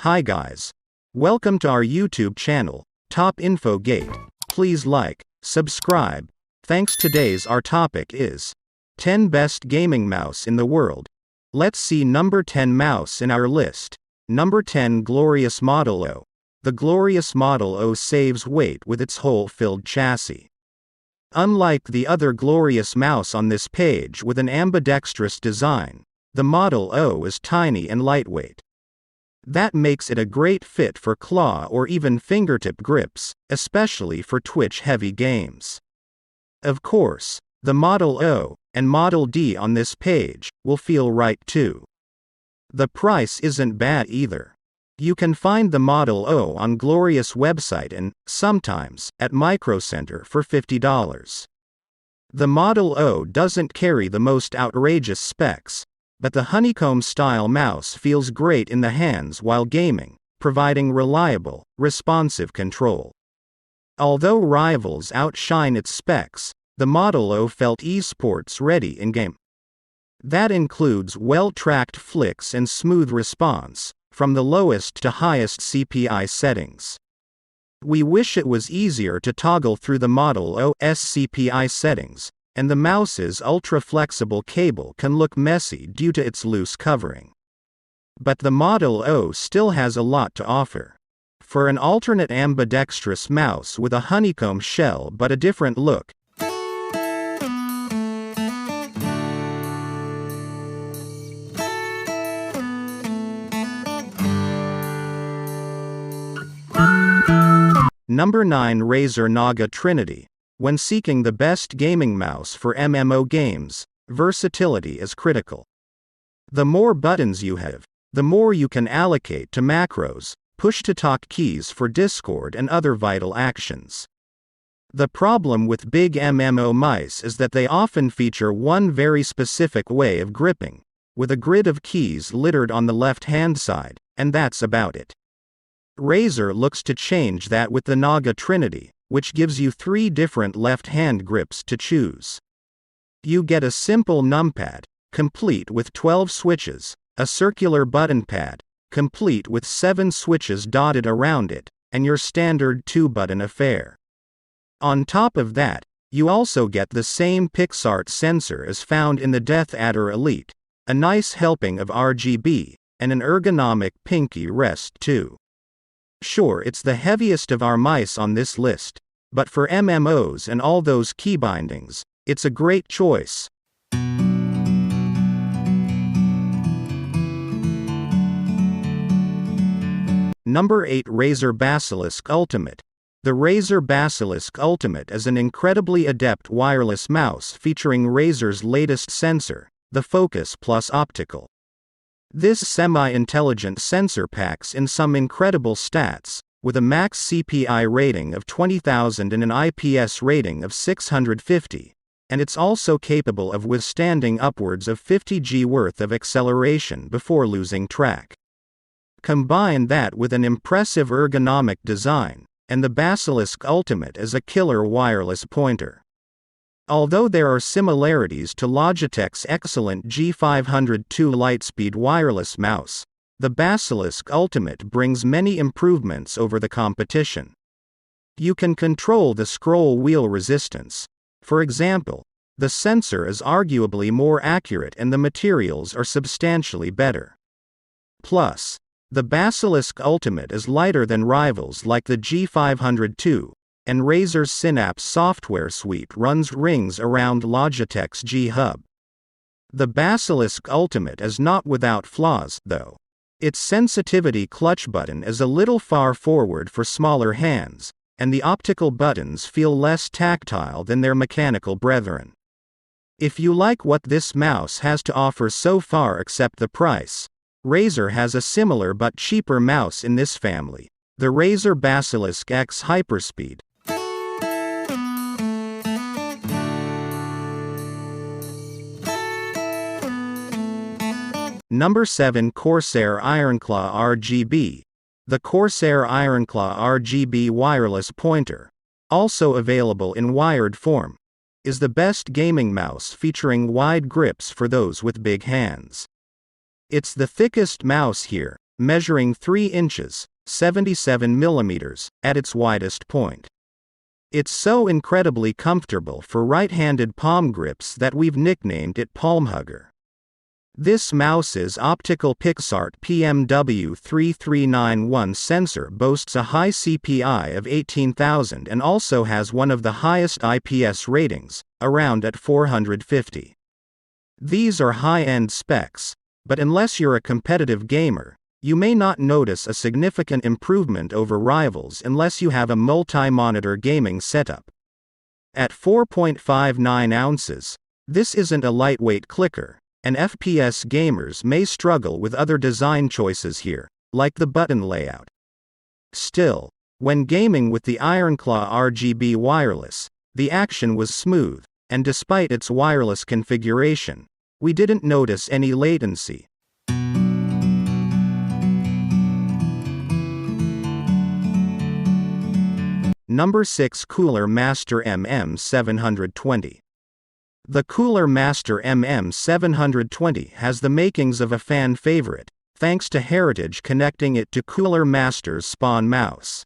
Hi guys. Welcome to our YouTube channel, Top Info Gate. Please like, subscribe. Thanks. Today's our topic is 10 best gaming mouse in the world. Let's see number 10 mouse in our list. Number 10, Glorious Model O. The Glorious Model O saves weight with its hole-filled chassis. Unlike the other Glorious mouse on this page with an ambidextrous design, the Model O is tiny and lightweight. That makes it a great fit for claw or even fingertip grips, especially for twitch-heavy games. Of course, the Model O and Model D on this page will feel right too. The price isn't bad either. You can find the Model O on Glorious website and, sometimes, at Micro Center for $50. The Model O doesn't carry the most outrageous specs, but the honeycomb-style mouse feels great in the hands while gaming, providing reliable, responsive control. Although rivals outshine its specs, the Model O felt esports ready in-game. That includes well-tracked flicks and smooth response, from the lowest to highest CPI settings. We wish it was easier to toggle through the Model O's CPI settings, and the mouse's ultra-flexible cable can look messy due to its loose covering. But the Model O still has a lot to offer. For an alternate ambidextrous mouse with a honeycomb shell but a different look, Number 9, Razer Naga Trinity. When seeking the best gaming mouse for MMO games, versatility is critical. The more buttons you have, the more you can allocate to macros, push-to-talk keys for Discord and other vital actions. The problem with big MMO mice is that they often feature one very specific way of gripping, with a grid of keys littered on the left-hand side, and that's about it. Razer looks to change that with the Naga Trinity, which gives you 3 different left-hand grips to choose. You get a simple numpad, complete with 12 switches, a circular button pad, complete with 7 switches dotted around it, and your standard 2-button affair. On top of that, you also get the same PixArt sensor as found in the DeathAdder Elite, a nice helping of RGB, and an ergonomic pinky rest too. Sure, it's the heaviest of our mice on this list, but for MMOs and all those key bindings, it's a great choice. Number 8, Razer Basilisk Ultimate. The Razer Basilisk Ultimate is an incredibly adept wireless mouse featuring Razer's latest sensor, the Focus Plus Optical. This semi-intelligent sensor packs in some incredible stats, with a max CPI rating of 20,000 and an IPS rating of 650, and it's also capable of withstanding upwards of 50 G worth of acceleration before losing track. Combine that with an impressive ergonomic design, and the Basilisk Ultimate is a killer wireless pointer. Although there are similarities to Logitech's excellent G502 Lightspeed wireless mouse, the Basilisk Ultimate brings many improvements over the competition. You can control the scroll wheel resistance. For example, the sensor is arguably more accurate and the materials are substantially better. Plus, the Basilisk Ultimate is lighter than rivals like the G502, and Razer's Synapse software suite runs rings around Logitech's G-Hub. The Basilisk Ultimate is not without flaws, though. Its sensitivity clutch button is a little far forward for smaller hands, and the optical buttons feel less tactile than their mechanical brethren. If you like what this mouse has to offer so far except the price, Razer has a similar but cheaper mouse in this family, the Razer Basilisk X Hyperspeed. Number 7, Corsair Ironclaw RGB. The Corsair Ironclaw RGB wireless pointer, also available in wired form, is the best gaming mouse featuring wide grips for those with big hands. It's the thickest mouse here, measuring 3 inches, 77 millimeters, at its widest point. It's so incredibly comfortable for right-handed palm grips that we've nicknamed it Palm Hugger. This mouse's optical PixArt PMW3391 sensor boasts a high CPI of 18,000 and also has one of the highest IPS ratings, around at 450. These are high-end specs, but unless you're a competitive gamer, you may not notice a significant improvement over rivals unless you have a multi-monitor gaming setup. At 4.59 ounces, this isn't a lightweight clicker, and FPS gamers may struggle with other design choices here, like the button layout. Still, when gaming with the Ironclaw RGB wireless, the action was smooth, and despite its wireless configuration, we didn't notice any latency. Number 6 Cooler Master MM720. The Cooler Master MM720 has the makings of a fan favorite, thanks to Heritage connecting it to Cooler Master's Spawn mouse.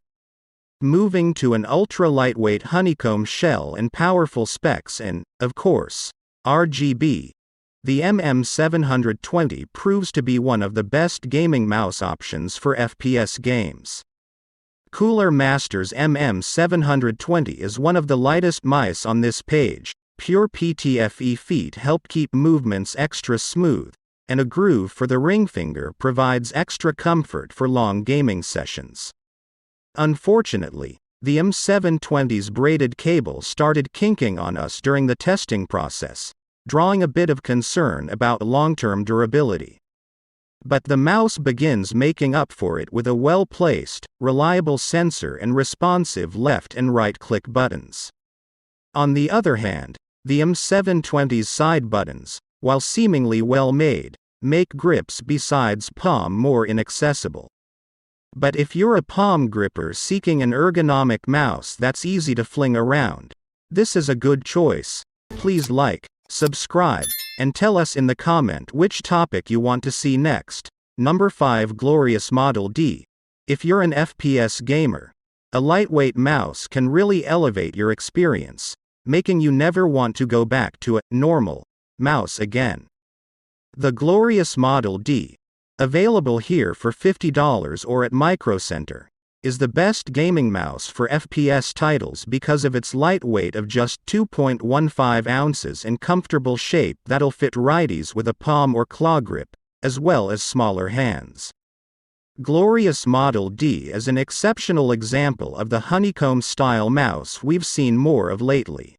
Moving to an ultra-lightweight honeycomb shell and powerful specs in, of course, RGB, the MM720 proves to be one of the best gaming mouse options for FPS games. Cooler Master's MM720 is one of the lightest mice on this page. Pure PTFE feet help keep movements extra smooth, and a groove for the ring finger provides extra comfort for long gaming sessions. Unfortunately, the M720's braided cable started kinking on us during the testing process, drawing a bit of concern about long-term durability. But the mouse begins making up for it with a well-placed, reliable sensor and responsive left and right click buttons. On the other hand, the M720's side buttons, while seemingly well-made, make grips besides palm more inaccessible. But if you're a palm gripper seeking an ergonomic mouse that's easy to fling around, this is a good choice. Please like, subscribe, and tell us in the comment which topic you want to see next. Number 5 Glorious Model D. If you're an FPS gamer, a lightweight mouse can really elevate your experience, making you never want to go back to a normal mouse again. The Glorious Model D, available here for $50 or at Micro Center, is the best gaming mouse for FPS titles because of its lightweight of just 2.15 ounces and comfortable shape that'll fit righties with a palm or claw grip, as well as smaller hands. Glorious Model D is an exceptional example of the honeycomb-style mouse we've seen more of lately.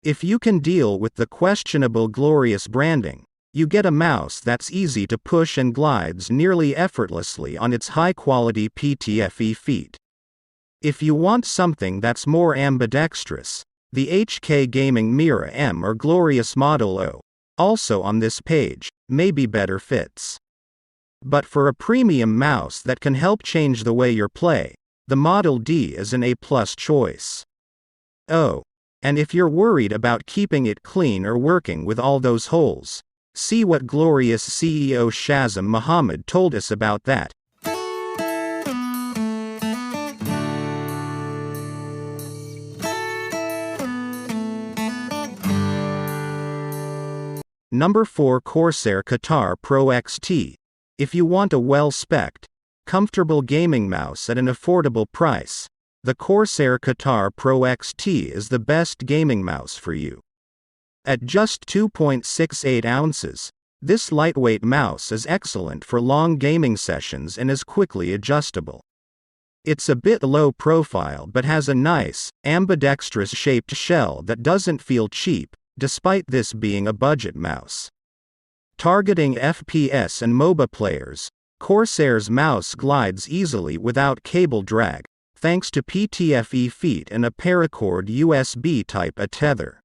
If you can deal with the questionable Glorious branding, you get a mouse that's easy to push and glides nearly effortlessly on its high-quality PTFE feet. If you want something that's more ambidextrous, the HK Gaming Mira M or Glorious Model O, also on this page, may be better fits. But for a premium mouse that can help change the way you play, the Model D is an A+ choice. Oh, and if you're worried about keeping it clean or working with all those holes, see what Glorious CEO Shazam Muhammad told us about that. Number 4 Corsair Katar Pro XT. If you want a well-spec'd, comfortable gaming mouse at an affordable price, the Corsair Katar Pro XT is the best gaming mouse for you. At just 2.68 ounces, this lightweight mouse is excellent for long gaming sessions and is quickly adjustable. It's a bit low profile but has a nice, ambidextrous shaped shell that doesn't feel cheap, despite this being a budget mouse. Targeting FPS and MOBA players, Corsair's mouse glides easily without cable drag, thanks to PTFE feet and a paracord USB Type-A tether.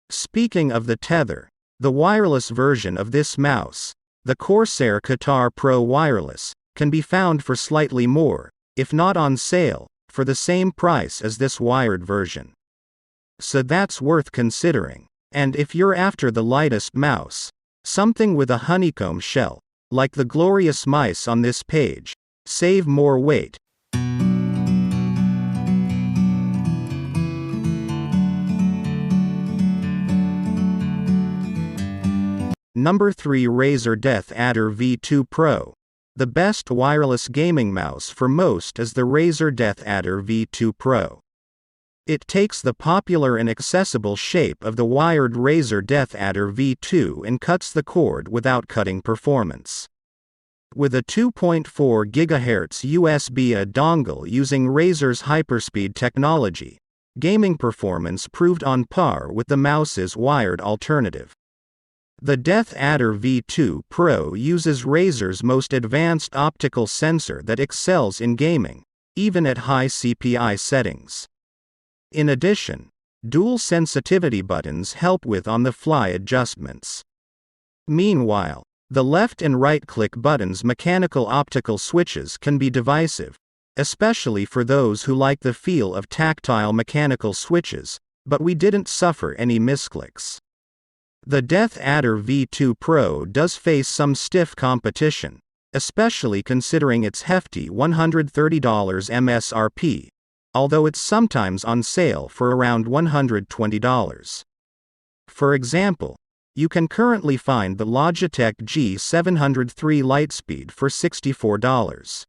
Speaking of the tether, the wireless version of this mouse, the Corsair Katar Pro Wireless, can be found for slightly more, if not on sale, for the same price as this wired version. So that's worth considering. And if you're after the lightest mouse, something with a honeycomb shell, Like the glorious mice on this page. Save more weight. Number 3, Razer DeathAdder V2 Pro. The best wireless gaming mouse for most is the Razer DeathAdder V2 Pro. It takes the popular and accessible shape of the wired Razer DeathAdder V2 and cuts the cord without cutting performance. With a 2.4 GHz USB-A dongle using Razer's Hyperspeed technology, gaming performance proved on par with the mouse's wired alternative. The DeathAdder V2 Pro uses Razer's most advanced optical sensor that excels in gaming, even at high CPI settings. In addition, dual sensitivity buttons help with on-the-fly adjustments. Meanwhile, the left and right-click buttons' mechanical optical switches can be divisive, especially for those who like the feel of tactile mechanical switches, but we didn't suffer any misclicks. The DeathAdder V2 Pro does face some stiff competition, especially considering its hefty $130 MSRP, although it's sometimes on sale for around $120. For example, you can currently find the Logitech G703 Lightspeed for $64.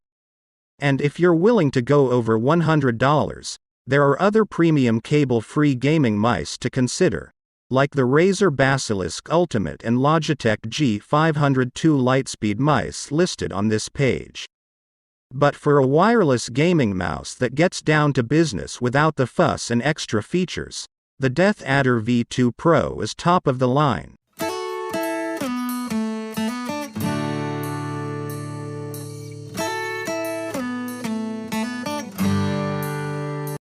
And if you're willing to go over $100, there are other premium cable-free gaming mice to consider, like the Razer Basilisk Ultimate and Logitech G502 Lightspeed mice listed on this page. But for a wireless gaming mouse that gets down to business without the fuss and extra features, the DeathAdder V2 Pro is top of the line.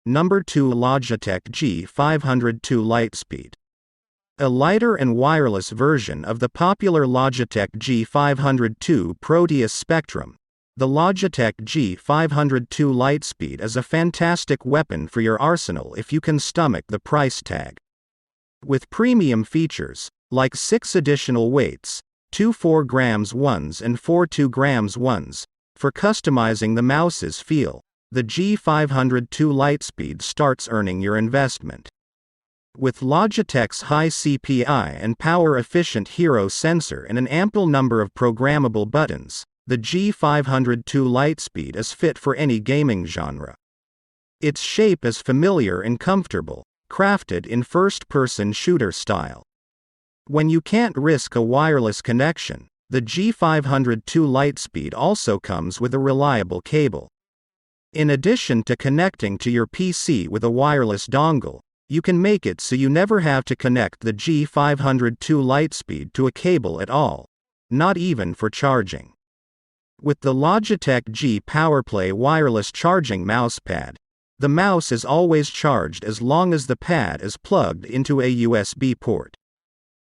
Number 2, Logitech G502 Lightspeed. A lighter and wireless version of the popular Logitech G502 Proteus Spectrum, the Logitech G502 Lightspeed is a fantastic weapon for your arsenal if you can stomach the price tag. With premium features, like 6 additional weights, 2 4 grams ones and 4 2 grams ones, for customizing the mouse's feel, the G502 Lightspeed starts earning your investment. With Logitech's high CPI and power-efficient Hero sensor and an ample number of programmable buttons, the G502 Lightspeed is fit for any gaming genre. Its shape is familiar and comfortable, crafted in first-person shooter style. When you can't risk a wireless connection, the G502 Lightspeed also comes with a reliable cable. In addition to connecting to your PC with a wireless dongle, you can make it so you never have to connect the G502 Lightspeed to a cable at all, not even for charging. With the Logitech G PowerPlay wireless charging mousepad, the mouse is always charged as long as the pad is plugged into a USB port.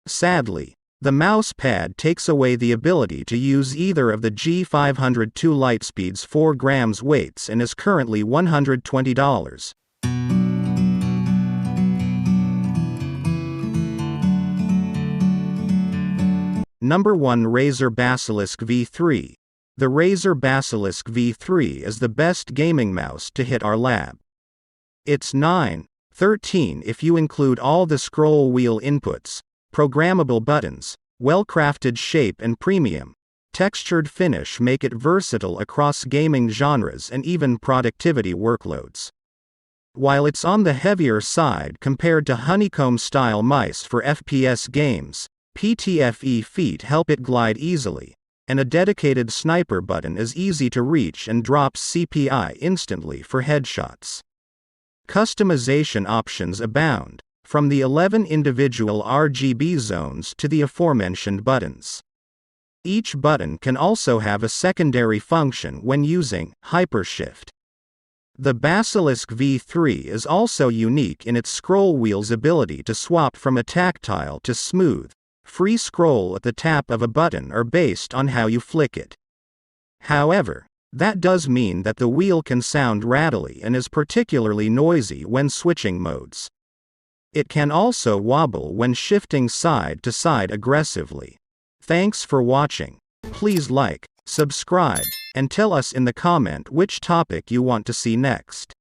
Sadly, the mouse pad takes away the ability to use either of the G502 Lightspeed's 4 grams weights and is currently $120. Number 1, Razer Basilisk V3. The Razer Basilisk V3 is the best gaming mouse to hit our lab. It's 9/13 if you include all the scroll wheel inputs, programmable buttons, well-crafted shape and premium, textured finish make it versatile across gaming genres and even productivity workloads. While it's on the heavier side compared to honeycomb-style mice for FPS games, PTFE feet help it glide easily, and a dedicated sniper button is easy to reach and drops CPI instantly for headshots. Customization options abound, from the 11 individual RGB zones to the aforementioned buttons. Each button can also have a secondary function when using Hypershift. The Basilisk V3 is also unique in its scroll wheel's ability to swap from a tactile to smooth, free scroll at the tap of a button or based on how you flick it. However, that does mean that the wheel can sound rattly and is particularly noisy when switching modes. It can also wobble when shifting side to side aggressively. Thanks for watching. Please like, subscribe, and tell us in the comment which topic you want to see next.